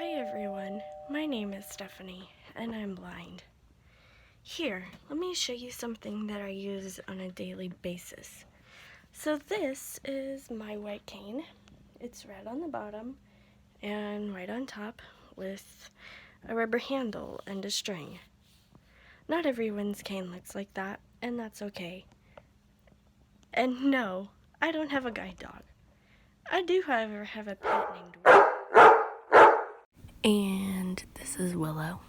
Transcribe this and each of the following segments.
Hi everyone, my name is Stephanie and I'm blind. Here, let me show you something that I use on a daily basis. So this is my white cane. It's red on the bottom and white on top with a rubber handle and a string. Not everyone's cane looks like that, and that's okay. And no, I don't have a guide dog. I do, however, have a pet named Willow. And this is Willow.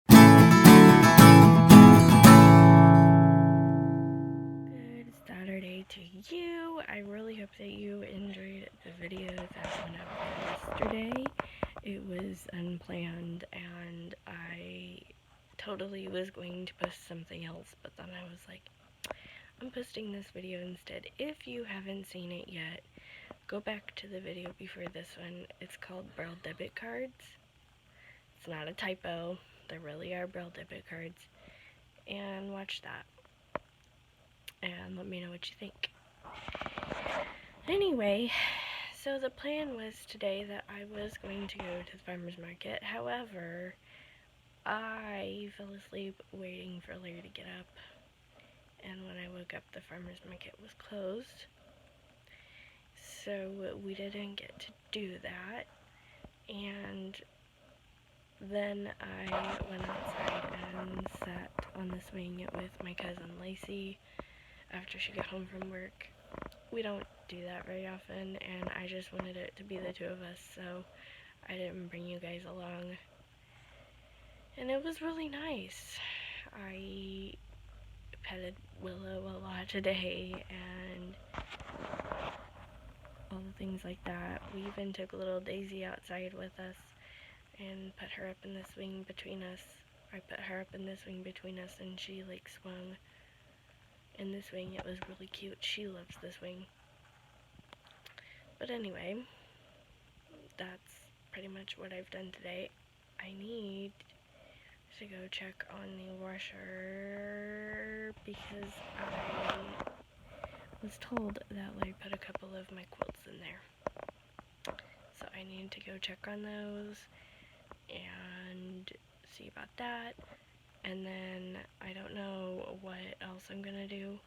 Good Saturday to you. I really hope that you enjoyed the video that went up yesterday. It was unplanned and I totally was going to post something else, but then I was like, I'm posting this video instead. If you haven't seen it yet, go back to the video before this one. It's called Braille Debit Cards. It's not a typo. There really are Braille Debit Cards. And watch that. And let me know what you think. Anyway, so the plan was today that I was going to go to the farmer's market. However, I fell asleep waiting for Larry to get up. And when I woke up, the farmer's market was closed. So we didn't get to do that. And then I went outside and sat on the swing with my cousin Lacey after she got home from work. We don't do that very often, and I just wanted it to be the two of us, so I didn't bring you guys along. And it was really nice. I petted Willow a lot today, and all the things like that. We even took little Daisy outside with us and put her up in the swing between us. I put her up in the swing between us, and she like swung in the swing. It was really cute. She loves the swing. But anyway, that's pretty much what I've done today. I need to go check on the washer because I was told that Larry put a couple of my quilts in there. So I need to go check on those and see about that. And then I don't know what else I'm gonna do.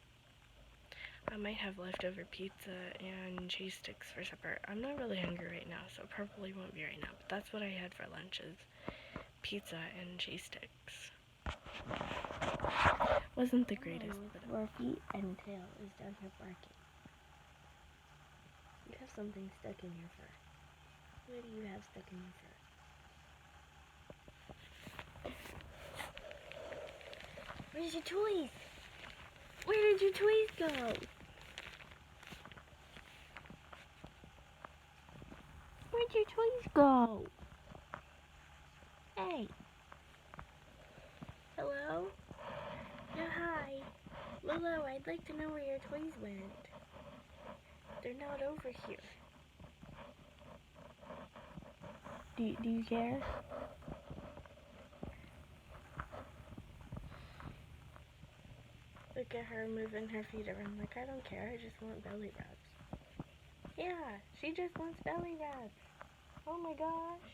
I might have leftover pizza and cheese sticks for supper. I'm not really hungry right now, so it probably won't be right now. But that's what I had for lunch, is pizza and cheese sticks. Wasn't the greatest. But 4 feet and tail is down here barking. You have something stuck in your fur. What do you have stuck in your fur? Where's your toys? Where did your toys go? Where'd your toys go? Hey. Hello? Yeah, hi. Willow, I'd like to know where your toys went. They're not over here. Do you care? Look at her moving her feet around like, I don't care, I just want belly rubs. Yeah, she just wants belly rubs. Oh my gosh.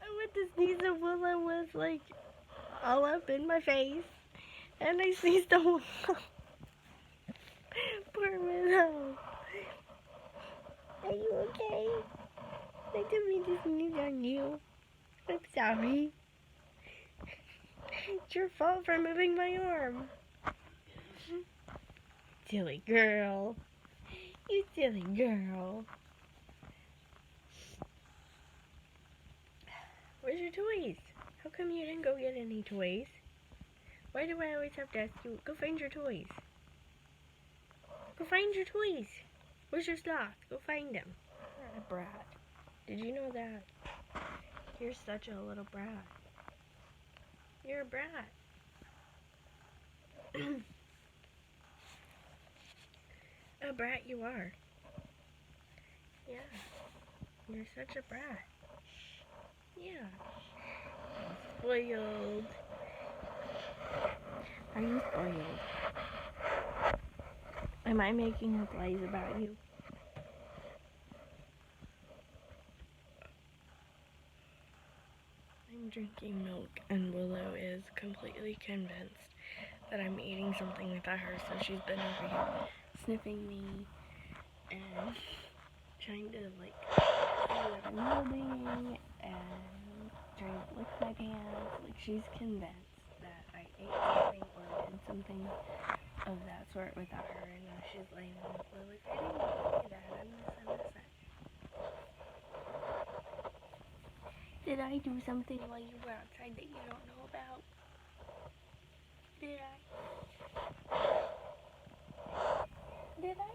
I went to sneeze and Willow was like all up in my face. And I sneezed on Willow. Poor Willow. Are you okay? I didn't mean to sneeze on you. I'm sorry. It's your fault for moving my arm. Silly girl. You silly girl. Where's your toys? How come you didn't go get any toys? Why do I always have to ask you, go find your toys? Go find your toys. Where's your sloth? Go find them. You're a brat. Did you know that? You're such a little brat. You're a brat. A brat you are. Yeah. You're such a brat. Yeah. spoiled. Are you spoiled? Am I making up lies about you? I'm drinking milk, and Willow is completely convinced that I'm eating something without her, so she's been over here sniffing me and trying to, like, see what I'm holding and trying to lick my pants. Like, she's convinced that I ate something or did something of that sort without her, and now she's laying on the floor like, I didn't do that, I'm this. Did I do something while you were outside that you don't know about? Did I? Did I?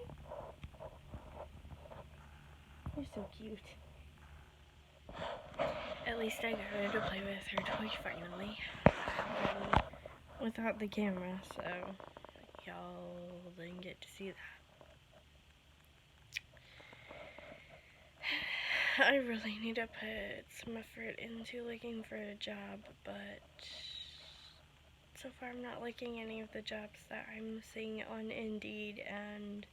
You're so cute. At least I got her to play with her toy finally. Without the camera, so y'all didn't get to see that. I really need to put some effort into looking for a job, but so far I'm not liking any of the jobs that I'm seeing on Indeed, and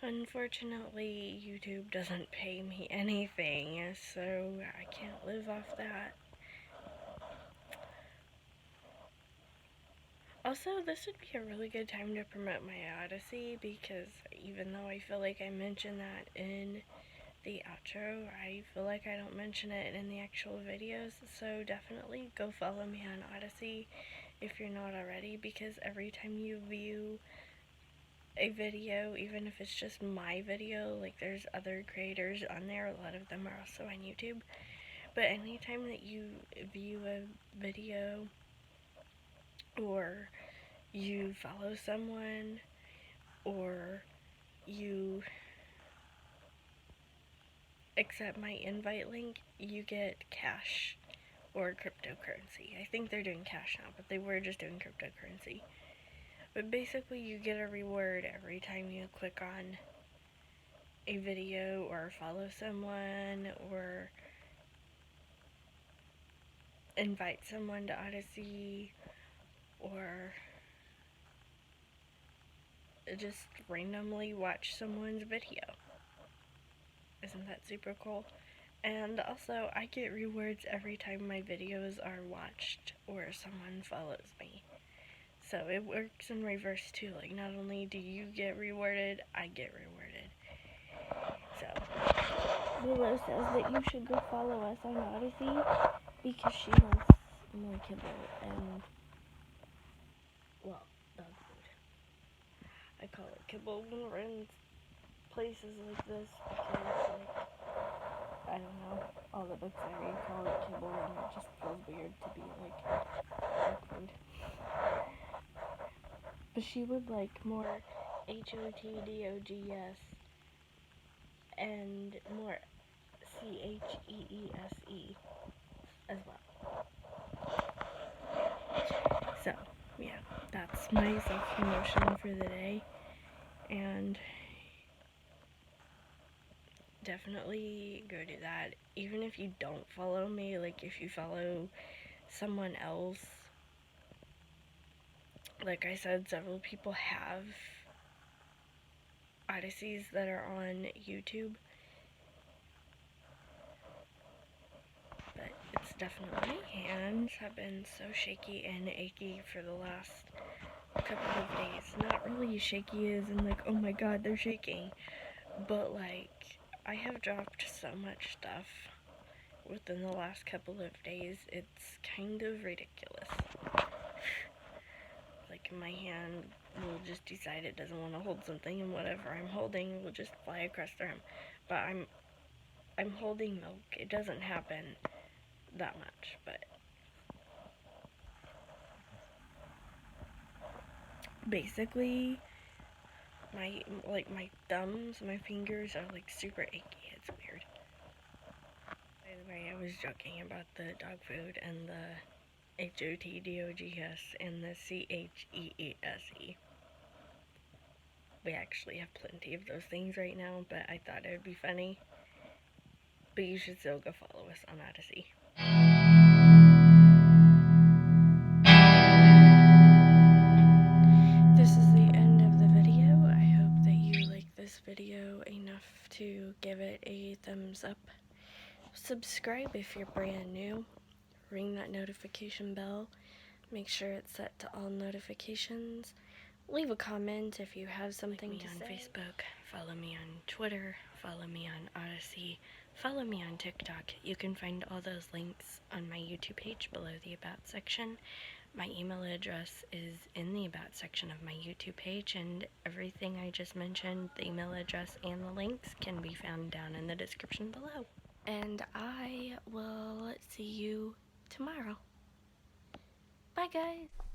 unfortunately YouTube doesn't pay me anything, so I can't live off that. Also, this would be a really good time to promote my Odyssey, because even though I feel like I mentioned that in the outro, I feel like I don't mention it in the actual videos, so definitely go follow me on Odyssey if you're not already, because every time you view a video, even if it's just my video, like there's other creators on there, a lot of them are also on YouTube, but anytime that you view a video or you follow someone or you accept my invite link, you get cash or cryptocurrency. I think they're doing cash now, but they were just doing cryptocurrency. But basically you get a reward every time you click on a video or follow someone or invite someone to Odyssey or just randomly watch someone's video. Isn't that super cool? And also, I get rewards every time my videos are watched or someone follows me. So it works in reverse too. Like, not only do you get rewarded, I get rewarded. So, Willow says that you should go follow us on Odyssey because she wants more kibble and, well, dog food. I call it kibble when we're in places like this because, like, I don't know, all the books I read call it kibble, and it just feels weird to be like dog food. But she would like more HOTDOGS and more CHEESE as well. So, yeah, that's my self-promotion for the day, and definitely go do that. Even if you don't follow me, like if you follow someone else, like I said, several people have Odysseys that are on YouTube, but it's definitely, my hands have been so shaky and achy for the last couple of days. Not really shaky as in like, oh my god, they're shaking, but like, I have dropped so much stuff within the last couple of days, it's kind of ridiculous. Like, my hand will just decide it doesn't want to hold something, and whatever I'm holding will just fly across the room. But I'm holding milk. It doesn't happen that much, but basically my thumbs, my fingers are like super achy. It's weird. By the way, I was joking about the dog food and the HOTDOGS and the CHEESE. We actually have plenty of those things right now, but I thought it would be funny. But you should still go follow us on Odyssey. subscribe if you're brand new. Ring that notification bell. Make sure it's set to all notifications. Leave a comment if you have something to say. Follow me on Facebook, follow me on Twitter, follow me on Odyssey, follow me on TikTok. You can find all those links on my YouTube page below the About section. My email address is in the About section of my YouTube page, and everything I just mentioned, the email address and the links, can be found down in the description below. And I will see you tomorrow. Bye, guys!